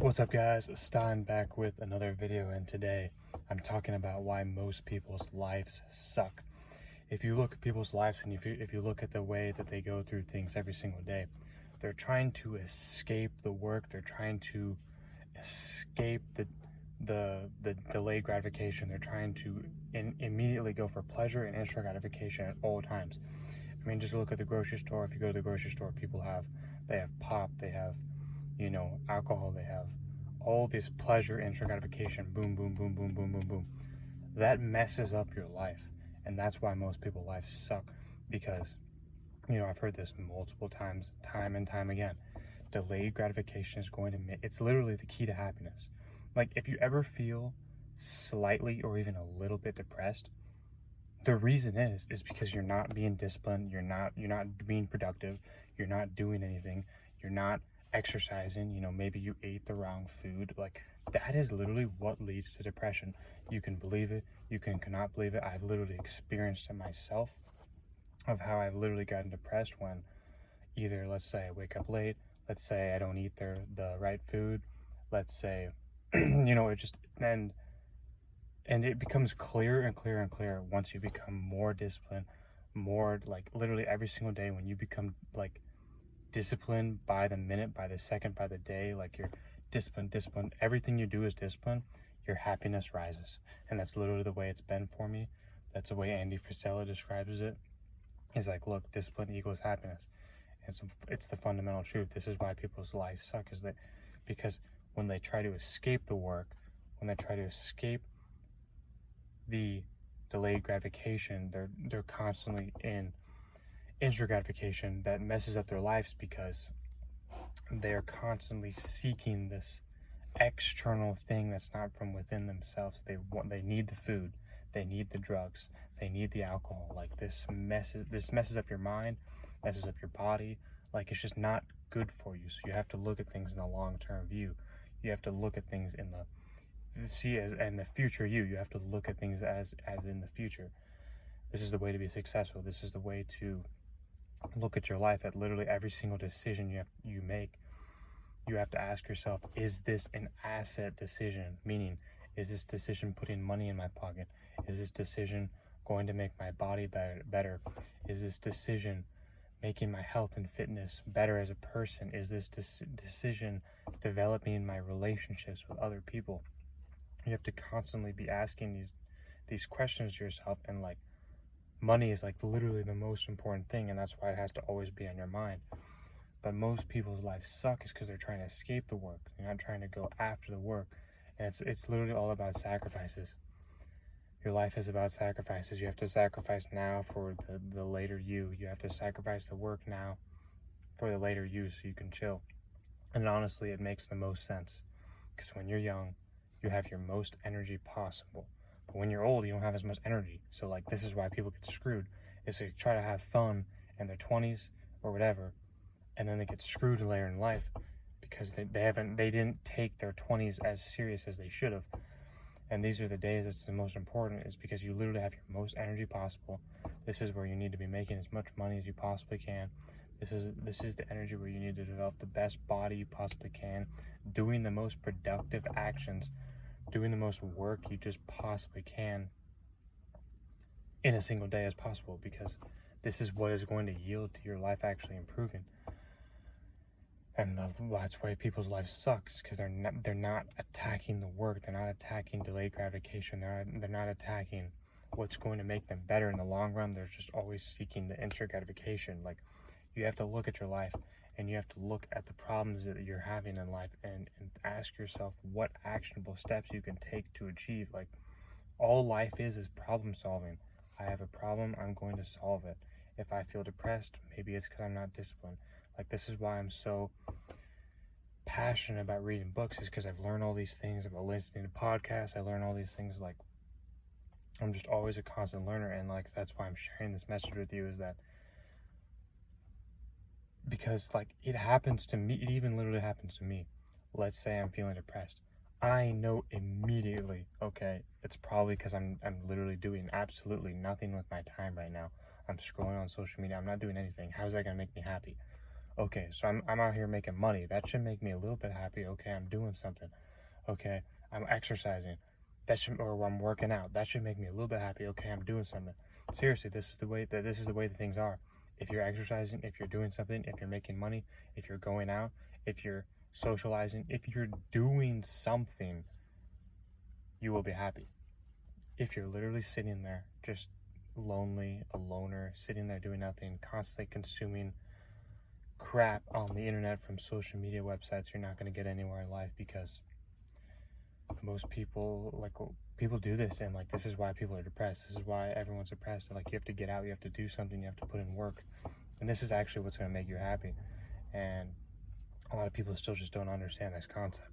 What's up, guys? Stein back with another video, and today I'm talking about why most people's lives suck. If you look at people's lives and if you look at the way that they go through things every single day, they're trying to escape the work. They're trying to escape the delayed gratification. They're trying to immediately go for pleasure and instant gratification at all times. I mean, just look at the grocery store. If you go to the grocery store, they have pop, they have alcohol, they have all this pleasure, instant gratification, boom, boom, boom, boom, boom, boom, boom. That messes up your life. And that's why most people's lives suck, because, I've heard this multiple times, time and time again. Delayed gratification is going to it's literally the key to happiness. Like, if you ever feel slightly or even a little bit depressed, the reason is because you're not being disciplined, you're not being productive, you're not doing anything, you're not exercising, maybe you ate the wrong food. Like, that is literally what leads to depression. You can believe it, you cannot believe it. I've literally experienced it myself, of how I've literally gotten depressed when either, let's say, I wake up late, let's say I don't eat the right food, let's say it just and it becomes clearer and clearer and clearer once you become more disciplined, more, like, literally every single day. When you become, like, disciplined by the minute, by the second, by the day, like, you're disciplined, everything you do is discipline, your happiness rises. And that's literally the way it's been for me. That's the way Andy Frisella describes it. He's like, look, discipline equals happiness. And so it's the fundamental truth. This is why people's lives suck, is that because when they try to escape the work, when they try to escape the delayed gratification, they're constantly in instant gratification that messes up their lives, because they're constantly seeking this external thing that's not from within themselves. They need the food, they need the drugs, they need the alcohol. Like, this messes up your mind, messes up your body. Like, it's just not good for you. So you have to look at things in a long-term view. You have to look at things in the future you have to look at things as in the future. This is the way to be successful. This is the way to look at your life, at literally every single decision you make. You have to ask yourself, is this an asset decision? Meaning, is this decision putting money in my pocket? Is this decision going to make my body better? Is this decision making my health and fitness better as a person? Is this decision developing my relationships with other people? You have to constantly be asking these questions to yourself. And, like, money is, like, literally the most important thing, and that's why it has to always be on your mind. But most people's lives suck is because they're trying to escape the work. They're not trying to go after the work. And it's literally all about sacrifices. Your life is about sacrifices. You have to sacrifice now for the later you. You have to sacrifice the work now for the later you, so you can chill. And honestly, it makes the most sense, because when you're young, you have your most energy possible. But when you're old, you don't have as much energy. So, like, this is why people get screwed, is they try to have fun in their 20s or whatever, and then they get screwed later in life because they didn't take their 20s as serious as they should have. And these are the days that's the most important, is because you literally have your most energy possible. This is where you need to be making as much money as you possibly can. This is the energy where you need to develop the best body you possibly can, doing the most productive actions, doing the most work you just possibly can in a single day as possible, because this is what is going to yield to your life actually improving. And that's why people's lives sucks, because they're not attacking the work. They're not attacking delayed gratification. They're not attacking what's going to make them better in the long run. They're just always seeking the instant gratification. Like, you have to look at your life, and you have to look at the problems that you're having in life, and ask yourself what actionable steps you can take to achieve. Like, all life is problem solving. I have a problem, I'm going to solve it. If I feel depressed, maybe it's because I'm not disciplined. Like, this is why I'm so passionate about reading books, is because I've learned all these things about listening to podcasts. I learn all these things. Like, I'm just always a constant learner, and, like, that's why I'm sharing this message with you, is that because, like, it happens to me. It even literally happens to me. Let's say I'm feeling depressed. I know immediately, okay, it's probably because I'm literally doing absolutely nothing with my time right now. I'm scrolling on social media. I'm not doing anything. How's that going to make me happy? Okay, so I'm out here making money. That should make me a little bit happy. Okay, I'm doing something. Okay, I'm exercising. Or I'm working out. That should make me a little bit happy. Okay, I'm doing something. Seriously, this is the way that things are. If you're exercising, if you're doing something, if you're making money, if you're going out, if you're socializing, if you're doing something, you will be happy. If you're literally sitting there just lonely, a loner, sitting there doing nothing, constantly consuming crap on the internet from social media websites, you're not going to get anywhere in life, because most people do this, and this is why people are depressed. This is why everyone's depressed. You have to get out, you have to do something, you have to put in work, and this is actually what's going to make you happy. And a lot of people still just don't understand this concept,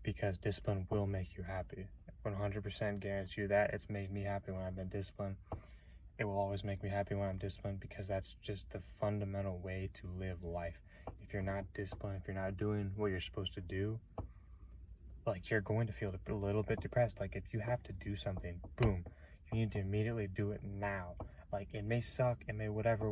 because discipline will make you happy. 100% guarantee you that. It's made me happy when I've been disciplined. It will always make me happy when I'm disciplined, because that's just the fundamental way to live life. If you're not disciplined, if you're not doing what you're supposed to do, you're going to feel a little bit depressed. If you have to do something, boom, you need to immediately do it now. It may suck, it may whatever.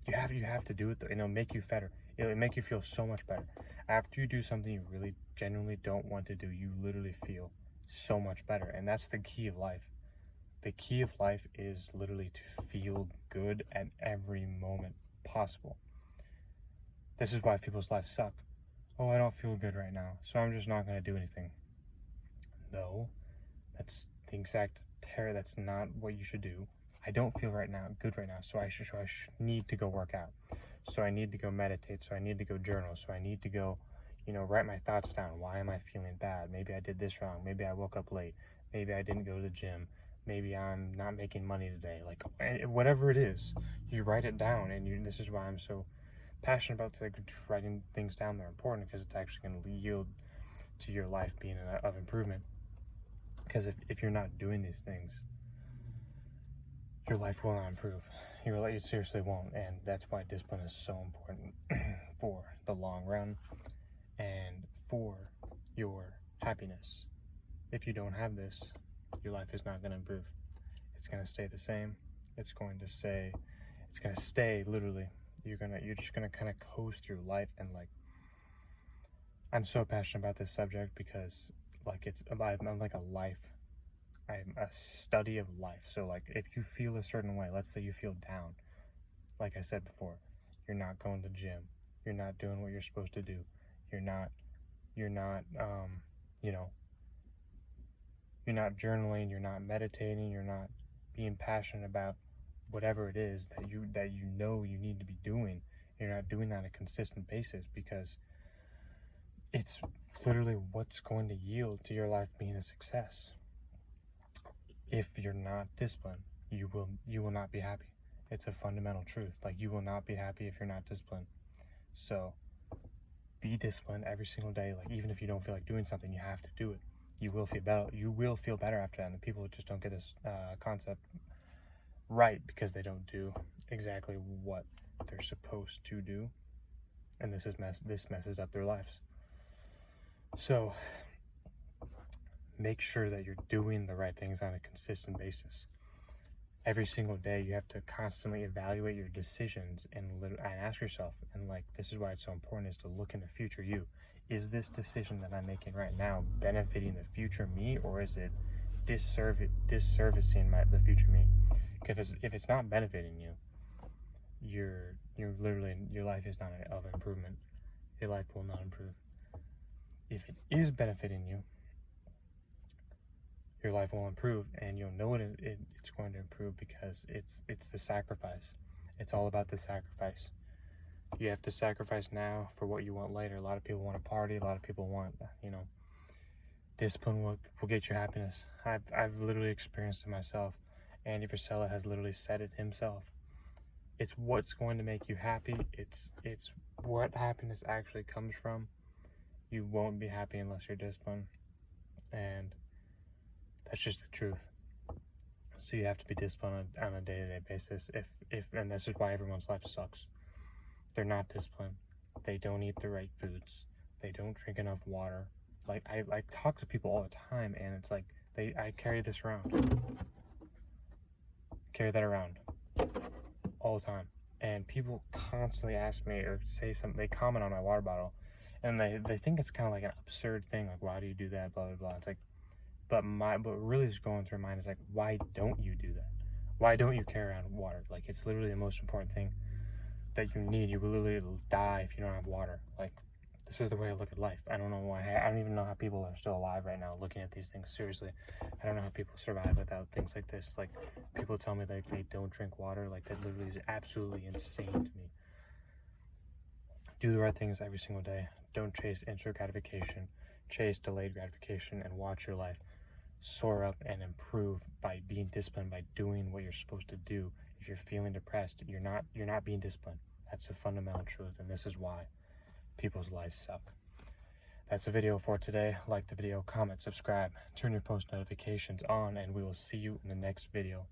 You have to do it, though, and it'll make you better. It'll make you feel so much better. After you do something you really genuinely don't want to do, you literally feel so much better. And that's the key of life. The key of life is literally to feel good at every moment possible. This is why people's lives suck. Oh, I don't feel good right now, so I'm just not going to do anything. No, that's the exact terror. That's not what you should do. I don't feel good right now, so I need to go work out. So I need to go meditate. So I need to go journal. So I need to go, write my thoughts down. Why am I feeling bad? Maybe I did this wrong. Maybe I woke up late. Maybe I didn't go to the gym. Maybe I'm not making money today. Whatever it is, you write it down, and this is why I'm so passionate about writing things down. They're important, because it's actually going to yield to your life being of improvement. Because if you're not doing these things, your life will not improve. You seriously won't. And that's why discipline is so important for the long run and for your happiness. If you don't have this, your life is not going to improve. It's going to stay the same. It's going to stay literally. You're just gonna kind of coast through life. And I'm so passionate about this subject, because I'm like a life. I'm a study of life. So if you feel a certain way, let's say you feel down, like I said before, you're not going to the gym, you're not doing what you're supposed to do, you're not you're not journaling, you're not meditating, you're not being passionate about whatever it is that you you need to be doing. You're not doing that on a consistent basis, because it's literally what's going to yield to your life being a success. If you're not disciplined, you will not be happy. It's a fundamental truth. You will not be happy if you're not disciplined. So be disciplined every single day. Even if you don't feel like doing something, you have to do it. You will feel better. You will feel better after that. And the people just don't get this concept right, because they don't do exactly what they're supposed to do, and this messes up their lives. So make sure that you're doing the right things on a consistent basis. Every single day, you have to constantly evaluate your decisions and ask yourself, and this is why it's so important, is to look in the future you. Is this decision that I'm making right now benefiting the future me, or is it disservicing the future me? If it's not benefiting you, your life is not of improvement. Your life will not improve. If it is benefiting you, your life will improve, and you'll know it's going to improve, because it's the sacrifice. It's all about the sacrifice. You have to sacrifice now for what you want later. A lot of people want to party. A lot of people want, discipline will get you happiness. I've literally experienced it myself. Andy Frisella has literally said it himself. It's what's going to make you happy. It's what happiness actually comes from. You won't be happy unless you're disciplined, and that's just the truth. So you have to be disciplined on a day-to-day basis. And this is why everyone's life sucks. They're not disciplined. They don't eat the right foods. They don't drink enough water. I talk to people all the time, and it's I carry this around. Carry that around all the time. And people constantly ask me or say something, they comment on my water bottle, and they think it's kind of like an absurd thing, like, why do you do that, blah, blah, blah. It's like, but really is going through my mind is like, why don't you do that? Why don't you carry around water? Like, it's literally the most important thing that you need. You will literally die if you don't have water. Like, this is the way I look at life. I don't know why. I don't even know how people are still alive right now looking at these things. Seriously, I don't know how people survive without things like this. Like, people tell me like they don't drink water. Like, that literally is absolutely insane to me. Do the right things every single day. Don't chase instant gratification. Chase delayed gratification, and watch your life soar up and improve by being disciplined, by doing what you're supposed to do. If you're feeling depressed, you're not being disciplined. That's the fundamental truth, and this is why people's lives suck. That's the video for today. Like the video, comment, subscribe, turn your post notifications on, and we will see you in the next video.